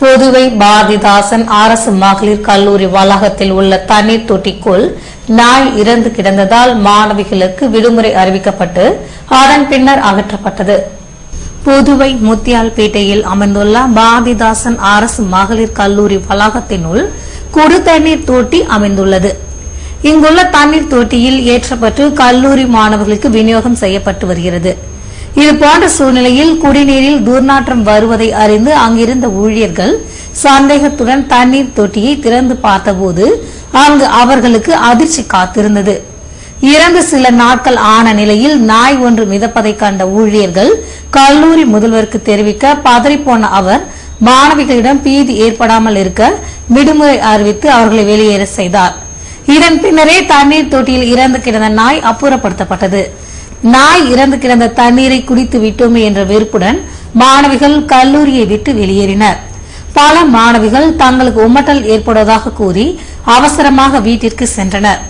புதுவை பாரதிதாசன் அரசு மகளிர் கல்லூரி வளாகத்தில் உள்ள தண்ணீர் தொட்டிக்குள் நாய் இறந்து கிடந்ததால் மாணவிகளுக்கு விடுமுறை அறிவிக்கப்பட்டு அதன் பின்னர் அகற்றப்பட்டது. புதுவை முத்தியால்பேட்டையில் அமைந்துள்ள பாரதிதாசன் அரசு மகளிர் கல்லூரி வளாகத்தினுள் குடி தண்ணீர் தொட்டி அமைந்துள்ளது. இங்குள்ள தண்ணீர் தொட்டியில் ஏற்றப்பட்டு கல்லூரி மாணவர்களுக்கு விநியோகம் செய்யப்பட்டு வருகிறது. இதுபோன்ற சூழ்நிலையில் குடிநீரில் துர்நாற்றம் வருவதை அறிந்து அங்கிருந்த ஊழியர்கள் சந்தேகத்துடன் தண்ணீர் தொட்டியை திறந்து பார்த்தபோது அங்கு அவர்களுக்கு அதிர்ச்சி காத்திருந்தது. இறந்து சில நாட்கள் ஆன நிலையில் நாய் ஒன்று மிதப்பதை கண்ட ஊழியர்கள் கல்லூரி முதல்வருக்கு தெரிவிக்க பதறிப்போன அவர் மாணவிகளிடம் பீதி ஏற்படாமல் இருக்க விடுமுறை அறிவித்து அவர்களை வெளியேற செய்தார். இதன் பின்னரே தண்ணீர் தொட்டியில் இறந்து கிடந்த நாய் அப்புறப்படுத்தப்பட்டது. நாய் இறந்து கிடந்த தண்ணீரை குடித்து விட்டோமே என்ற வெறுப்புடன் மாணவிகள் கல்லூரியை விட்டு வெளியேறினர். பல மாணவிகள் தங்களுக்கு உமட்டல் ஏற்படுவதாக கூறி அவசரமாக வீட்டிற்கு சென்றனர்.